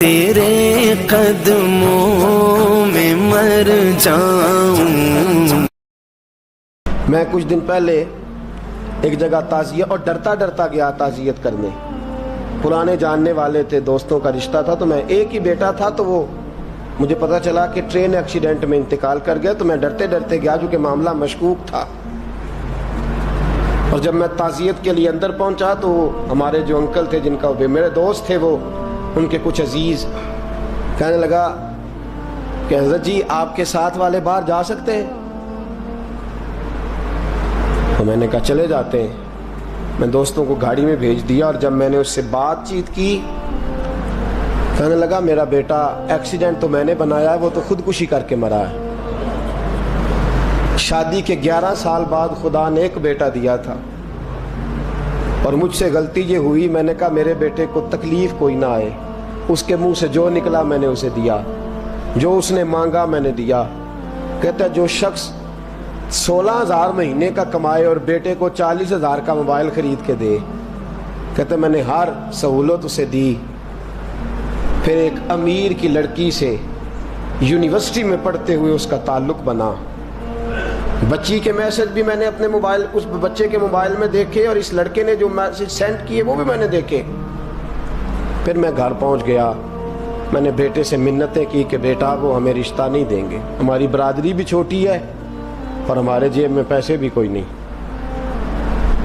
تیرے قدموں میں مر جاؤں۔ میں کچھ دن پہلے ایک جگہ تعزیت اور ڈرتا ڈرتا گیا تعزیت کرنے، پرانے جاننے والے تھے، دوستوں کا رشتہ تھا، تو میں ایک ہی بیٹا تھا، تو وہ مجھے پتہ چلا کہ ٹرین ایکسیڈنٹ میں انتقال کر گیا، تو میں ڈرتے ڈرتے گیا کیونکہ معاملہ مشکوک تھا۔ اور جب میں تعزیت کے لیے اندر پہنچا تو ہمارے جو انکل تھے، جن کا میرے دوست تھے، وہ ان کے کچھ عزیز کہنے لگا کہ حضرت جی آپ کے ساتھ والے باہر جا سکتے ہیں؟ تو میں نے کہا چلے جاتے ہیں۔ میں دوستوں کو گاڑی میں بھیج دیا، اور جب میں نے اس سے بات چیت کی، کہنے لگا میرا بیٹا ایکسیڈنٹ تو میں نے بنایا ہے، وہ تو خودکشی کر کے مرا ہے۔ شادی کے 11 سال بعد خدا نے ایک بیٹا دیا تھا، اور مجھ سے غلطی یہ ہوئی، میں نے کہا میرے بیٹے کو تکلیف کوئی نہ آئے، اس کے منہ سے جو نکلا میں نے اسے دیا، جو اس نے مانگا میں نے دیا۔ کہتا ہے جو شخص 16,000 مہینے کا کمائے اور بیٹے کو 40,000 کا موبائل خرید کے دے، کہتا ہے میں نے ہر سہولت اسے دی۔ پھر ایک امیر کی لڑکی سے یونیورسٹی میں پڑھتے ہوئے اس کا تعلق بنا، بچی کے میسج بھی میں نے اپنے موبائل، اس بچے کے موبائل میں دیکھے، اور اس لڑکے نے جو میسج سینڈ کیے وہ بھی میں نے دیکھے۔ پھر میں گھر پہنچ گیا، میں نے بیٹے سے منتیں کی کہ بیٹا وہ ہمیں رشتہ نہیں دیں گے، ہماری برادری بھی چھوٹی ہے اور ہمارے جیب میں پیسے بھی کوئی نہیں۔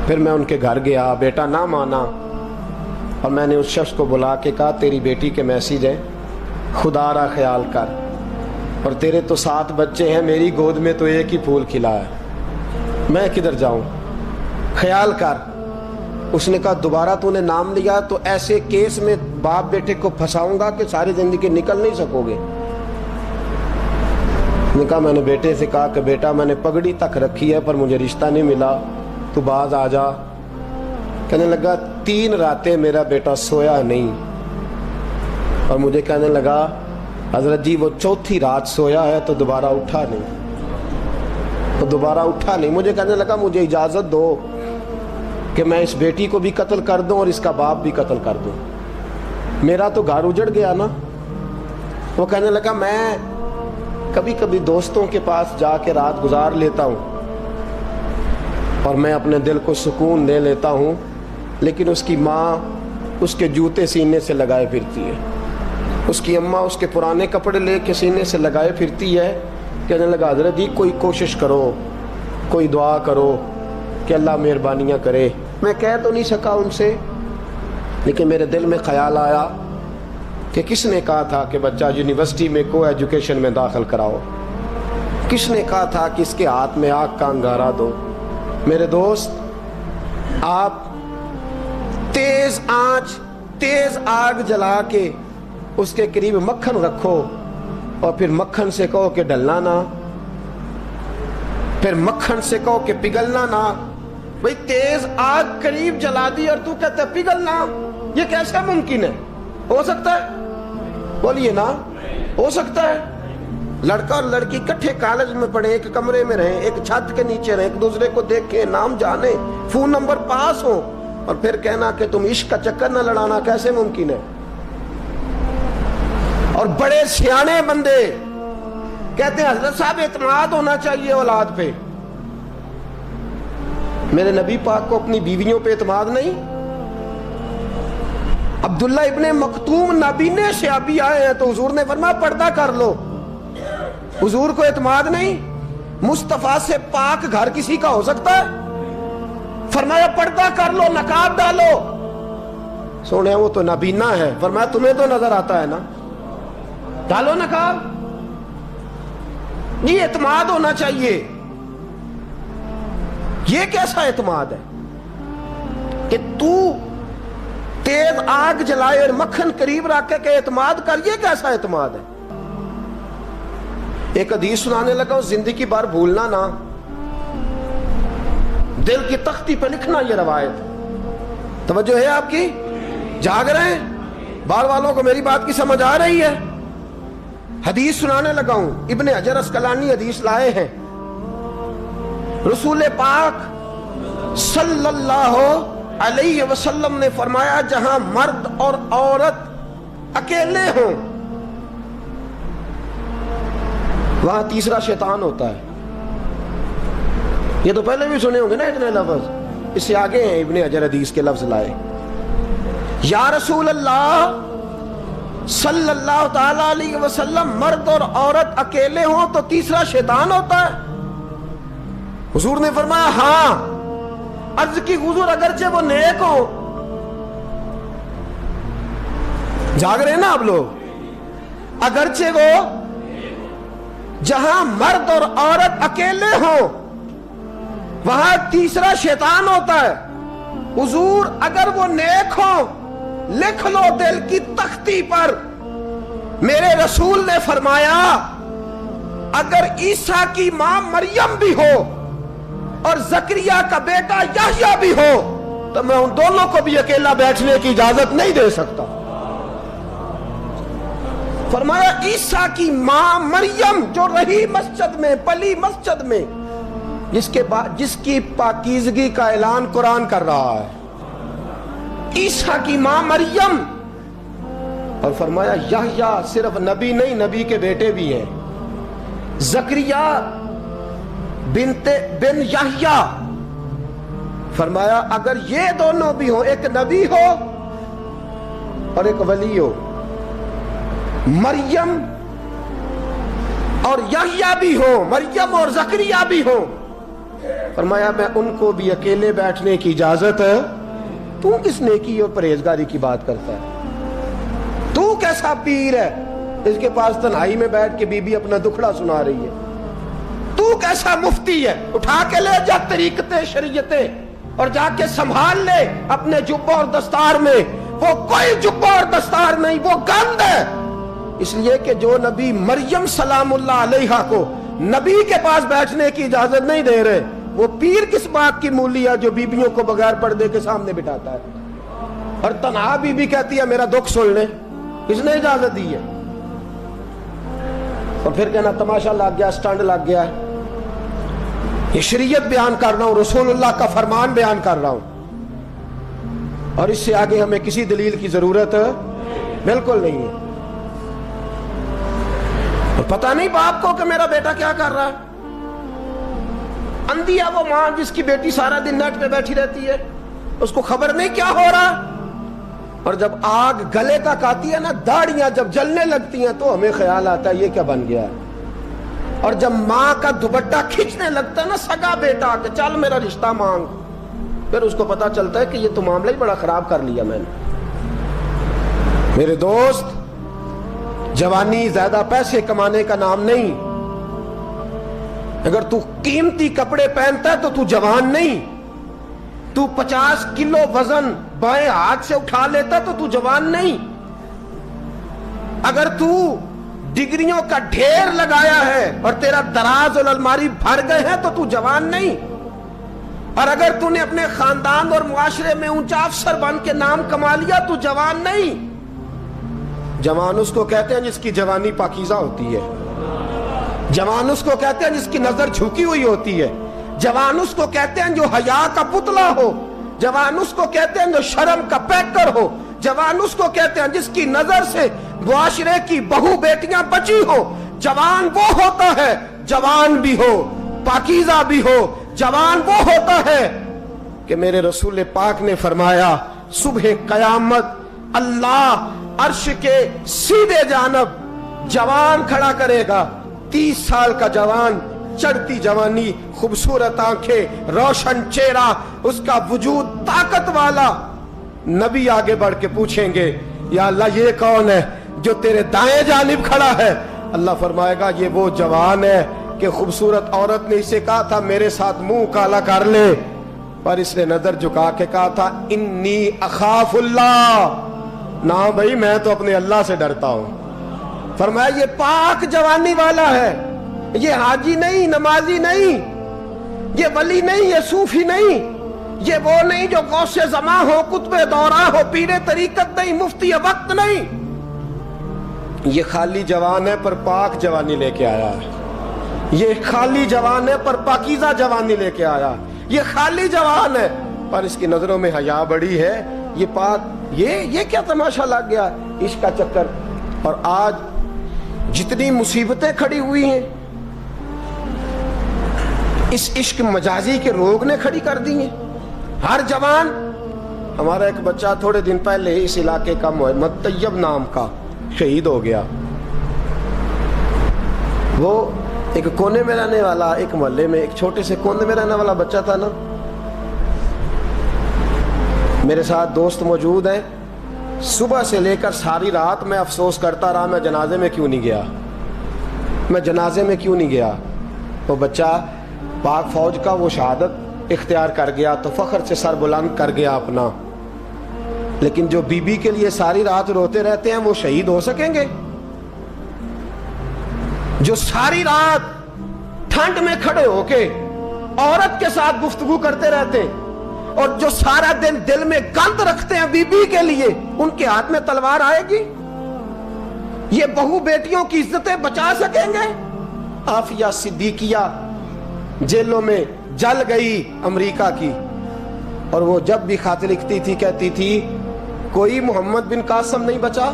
پھر میں ان کے گھر گیا، بیٹا نہ مانا، اور میں نے اس شخص کو بلا کے کہا تیری بیٹی کے میسیج ہیں، خدا را خیال کر، اور تیرے تو 7 بچے ہیں، میری گود میں تو ایک ہی پھول کھلا ہے، میں کدھر جاؤں، خیال کر۔ اس نے کہا دوبارہ تو نے نام لیا تو ایسے کیس میں باپ بیٹے کو پھنساؤں گا کہ ساری زندگی نکل نہیں سکو گے۔ نے کہا میں نے بیٹے سے کہا کہ بیٹا میں نے پگڑی تک رکھی ہے پر مجھے رشتہ نہیں ملا، تو باز آ جا۔ کہنے لگا 3 راتیں میرا بیٹا سویا نہیں، اور مجھے کہنے لگا حضرت جی وہ 4تھی رات سویا ہے تو دوبارہ اٹھا نہیں، مجھے کہنے لگا مجھے اجازت دو کہ میں اس بیٹی کو بھی قتل کر دوں اور اس کا باپ بھی قتل کر دوں، میرا تو گھر اجڑ گیا نا۔ وہ کہنے لگا میں کبھی کبھی دوستوں کے پاس جا کے رات گزار لیتا ہوں اور میں اپنے دل کو سکون دے لیتا ہوں، لیکن اس کی ماں اس کے جوتے سینے سے لگائے پھرتی ہے، اس کی اماں اس کے پرانے کپڑے لے کے سینے سے لگائے پھرتی ہے۔ کہنے لگا حضرت جی کوئی کوشش کرو، کوئی دعا کرو کہ اللہ مہربانیاں کرے۔ میں کہہ تو نہیں سکا ان سے، لیکن میرے دل میں خیال آیا کہ کس نے کہا تھا کہ بچہ یونیورسٹی میں کو ایجوکیشن میں داخل کراؤ، کس نے کہا تھا کہ اس کے ہاتھ میں آگ کا انگارہ دو۔ میرے دوست آپ تیز آنچ، تیز آگ جلا کے اس کے قریب مکھن رکھو، اور پھر مکھن سے کہو کہ ڈلنا نہ، پھر مکھن سے کہو کہ پگھلنا نہ۔ بھئی تیز آگ قریب جلا دی اور تو کہتا ہے پگھلنا، یہ کیسا ممکن ہے؟ ہو سکتا ہے؟ بولیے نا، ہو سکتا ہے؟ لڑکا اور لڑکی کٹھے کالج میں پڑھیں، ایک کمرے میں رہیں، ایک چھت کے نیچے رہیں، ایک دوسرے کو دیکھیں، نام جانیں، فون نمبر پاس ہو، اور پھر کہنا کہ تم عشق کا چکر نہ لڑانا، کیسے ممکن ہے؟ اور بڑے سیانے بندے کہتے ہیں حضرت صاحب اعتماد ہونا چاہیے اولاد پہ۔ میرے نبی پاک کو اپنی بیویوں پہ اعتماد نہیں؟ عبداللہ ابن مکتوم نابینے سے ابھی آئے ہیں تو حضور نے فرمایا پردہ کر لو، حضور کو اعتماد نہیں؟ مصطفیٰ سے پاک گھر کسی کا ہو سکتا ہے؟ فرمایا پردہ کر لو، نقاب ڈالو۔ سونے وہ تو نابینا ہے، فرمایا تمہیں تو نظر آتا ہے نا، ڈالو نقاب۔ یہ اعتماد ہونا چاہیے۔ یہ کیسا اعتماد ہے کہ تو تیز آگ جلائے اور مکھن قریب رکھ کے اعتماد کر؟ یہ کیسا اعتماد ہے؟ ایک حدیث سنانے لگا ہوں، زندگی بھر بھولنا نہ، دل کی تختی پہ لکھنا یہ روایت۔ توجہ ہے آپ کی؟ جاگ رہے ہیں؟ بار والوں کو میری بات کی سمجھ آ رہی ہے؟ حدیث سنانے لگا ہوں، ابن حجر اسقلانی حدیث لائے ہیں، رسول پاک صلی اللہ علیہ وسلم نے فرمایا جہاں مرد اور عورت اکیلے ہوں، وہاں تیسرا شیطان ہوتا ہے. یہ تو پہلے بھی سنے ہوں گے نا اتنے لفظ، اس سے آگے ہیں ابن حجر حدیث کے لفظ لائے. یا رسول اللہ صلی اللہ تعالی علیہ وسلم، مرد اور عورت اکیلے ہوں تو تیسرا شیطان ہوتا ہے؟ حضور نے فرمایا ہاں. عرض کی حضور اگرچہ وہ نیک ہو، جاگ رہے نا آپ لوگ، اگرچہ وہ جہاں مرد اور عورت اکیلے ہوں وہاں تیسرا شیطان ہوتا ہے. حضور اگر وہ نیک ہو لکھ لو دل کی تختی پر. میرے رسول نے فرمایا اگر عیسیٰ کی ماں مریم بھی ہو اور زکریا کا بیٹا یحییٰ بھی ہو تو میں ان دونوں کو بھی اکیلا بیٹھنے کی اجازت نہیں دے سکتا. فرمایا عیسیٰ کی ماں مریم جو رہی مسجد میں، پلی مسجد میں، جس کی پاکیزگی کا اعلان قرآن کر رہا ہے، عیسیٰ کی ماں مریم. اور فرمایا یحییٰ صرف نبی نہیں، نبی کے بیٹے بھی ہیں، زکریا بن یحییٰ. فرمایا اگر یہ دونوں بھی ہوں، ایک نبی ہو اور ایک ولی ہو، مریم اور یحییٰ بھی ہو، مریم اور زکریا بھی ہو، فرمایا میں ان کو بھی اکیلے بیٹھنے کی اجازت ہے. تو کس نیکی اور پرہیزگاری کی بات کرتا ہے؟ تو کیسا پیر ہے اس کے پاس تنہائی میں بیٹھ کے بی بی اپنا دکھڑا سنا رہی ہے؟ تو کیسا مفتی ہے؟ اٹھا کے لے جا طریقتیں شریعتیں اور جا کے سنبھال لے اپنے جبہ اور دستار میں. وہ کوئی جبہ اور دستار نہیں، وہ گند ہے. اس لیے کہ جو نبی مریم سلام اللہ علیہا کو نبی کے پاس بیٹھنے کی اجازت نہیں دے رہے، وہ پیر کس بات کی مولی ہے جو بیبیوں کو بغیر پردے کے سامنے بٹھاتا ہے؟ اور تنہا بی بی کہتی ہے میرا دکھ سن لے، کس نے اجازت دی ہے؟ اور پھر کہنا تماشا لگ گیا، سٹنڈ لگ گیا ہے. یہ شریعت بیان کر رہا ہوں، رسول اللہ کا فرمان بیان کر رہا ہوں، اور اس سے آگے ہمیں کسی دلیل کی ضرورت بالکل نہیں ہے. پتہ نہیں باپ کو کہ میرا بیٹا کیا کر رہا ہے. اندھی ہے وہ ماں جس کی بیٹی سارا دن نیٹ پہ بیٹھی رہتی ہے، اس کو خبر نہیں کیا ہو رہا. اور جب آگ گلے تک آتی ہے نا، داڑیاں جب جلنے لگتی ہیں تو ہمیں خیال آتا ہے یہ کیا بن گیا ہے. اور جب ماں کا دوپٹہ کھینچنے لگتا ہے نا سگا بیٹا کہ چل میرا رشتہ مانگ، پھر اس کو پتا چلتا ہے کہ یہ تو معاملہ ہی بڑا خراب کر لیا میں نے. میرے دوست، جوانی زیادہ پیسے کمانے کا نام نہیں. اگر تو قیمتی کپڑے پہنتا ہے تو تو جوان نہیں. تو 50 کلو وزن بائیں ہاتھ سے اٹھا لیتا تو تو جوان نہیں. اگر تو ڈگریوں کا ڈھیر لگایا ہے اور تیرا دراز اور الماری بھر گئے ہیں تو تو جوان نہیں. اور اگر تو نے اپنے خاندان اور معاشرے میں اونچا افسر بن کے نام کما لیا تو جوان نہیں. جوان اس کو کہتے ہیں جس کی جوانی پاکیزہ ہوتی ہے. جوان اس کو کہتے ہیں جس کی نظر جھکی ہوئی ہوتی ہے. جوان اس کو کہتے ہیں جو حیا کا پتلا ہو. جوان اس کو کہتے ہیں جو شرم کا پیکر ہو. جوان اس کو کہتے ہیں جس کی نظر سے معاشرے کی بہو بیٹیاں بچی ہو. جوان وہ ہوتا ہے، جوان بھی ہو پاکیزہ بھی ہو، جوان وہ ہوتا ہے کہ میرے رسول پاک نے فرمایا صبح قیامت اللہ عرش کے سیدھے جانب جوان کھڑا کرے گا. 30 سال کا جوان، چڑھتی جوانی، خوبصورت آنکھیں، روشن چہرہ، اس کا وجود طاقت والا. نبی آگے بڑھ کے پوچھیں گے یا اللہ یہ کون ہے جو تیرے دائیں جانب کھڑا ہے؟ اللہ فرمائے گا یہ وہ جوان ہے کہ خوبصورت عورت نے اسے کہا تھا میرے ساتھ منہ کالا کر لے، پر اس نے نظر جھکا کے کہا تھا انی اخاف اللہ. نہ بھائی میں تو اپنے اللہ سے ڈرتا ہوں. فرمایا یہ پاک جوانی والا ہے، یہ حاجی نہیں، نمازی نہیں، یہ ولی نہیں، یہ صوفی نہیں، یہ وہ نہیں جو غوث زمان ہو، قطب دورہ ہو، پیر طریقت نہیں، مفتی وقت نہیں. یہ خالی جوان ہے پر پاک جوانی لے کے آیا ہے. یہ خالی جوان ہے پر پاکیزہ جوانی لے کے آیا. یہ خالی جوان ہے پر اس کی نظروں میں حیا بڑی ہے. یہ پاک، یہ کیا تماشا لگ گیا؟ عشق کا چکر. اور آج جتنی مصیبتیں کھڑی ہوئی ہیں اس عشق مجازی کے روگ نے کھڑی کر دی ہیں. ہر جوان, ہمارا ایک بچہ تھوڑے دن پہلے اس علاقے کا محمد طیب نام کا شہید ہو گیا. وہ ایک کونے میں رہنے والا, ایک محلے میں ایک چھوٹے سے کونے میں رہنے والا بچہ تھا نا. میرے ساتھ دوست موجود ہیں. صبح سے لے کر ساری رات میں افسوس کرتا رہا, میں جنازے میں کیوں نہیں گیا, میں جنازے میں کیوں نہیں گیا. وہ بچہ پاک فوج کا وہ شہادت اختیار کر گیا تو فخر سے سر بلند کر گیا اپنا. لیکن جو بی بی کے لیے ساری رات روتے رہتے ہیں وہ شہید ہو سکیں گے؟ جو ساری رات ٹھنڈ میں کھڑے ہو کے عورت کے ساتھ گفتگو کرتے رہتے ہیں اور جو سارا دن دل میں گند رکھتے ہیں بی بی کے لیے, ان کے ہاتھ میں تلوار آئے گی؟ یہ بہو بیٹیوں کی عزتیں بچا سکیں گے؟ عافیہ صدیقیہ جیلوں میں جل گئی امریکہ کی, اور وہ جب بھی خط لکھتی تھی کہتی تھی کوئی محمد بن قاسم نہیں بچا,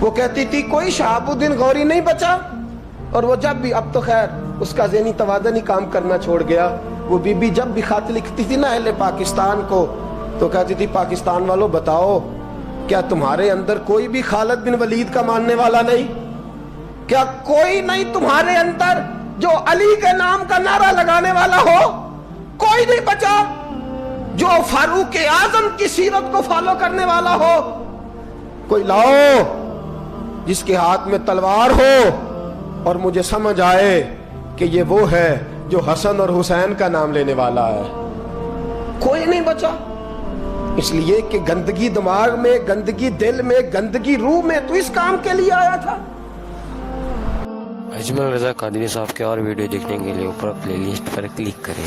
وہ کہتی تھی کوئی شہاب الدین غوری نہیں بچا. اور وہ جب بھی, اب تو خیر اس کا ذہنی توازن ہی کام کرنا چھوڑ گیا, وہ بی بی جب بھی خط لکھتی تھی نا اہل پاکستان کو تو کہتی تھی پاکستان والوں بتاؤ کیا تمہارے اندر کوئی بھی خالد بن ولید کا ماننے والا نہیں؟ کیا کوئی نہیں تمہارے اندر جو علی کے نام کا نعرہ لگانے والا ہو؟ کوئی نہیں بچا جو فاروق اعظم کی سیرت کو فالو کرنے والا ہو. کوئی لاؤ جس کے ہاتھ میں تلوار ہو اور مجھے سمجھ آئے کہ یہ وہ ہے جو حسن اور حسین کا نام لینے والا ہے. کوئی نہیں بچا. اس لیے کہ گندگی دماغ میں, گندگی دل میں, گندگی روح میں, تو اس کام کے لیے آیا تھا. اجمل رضا قادری صاحب کے اور ویڈیو دیکھنے کے لیے اوپر پلے لسٹ پر کلک کریں.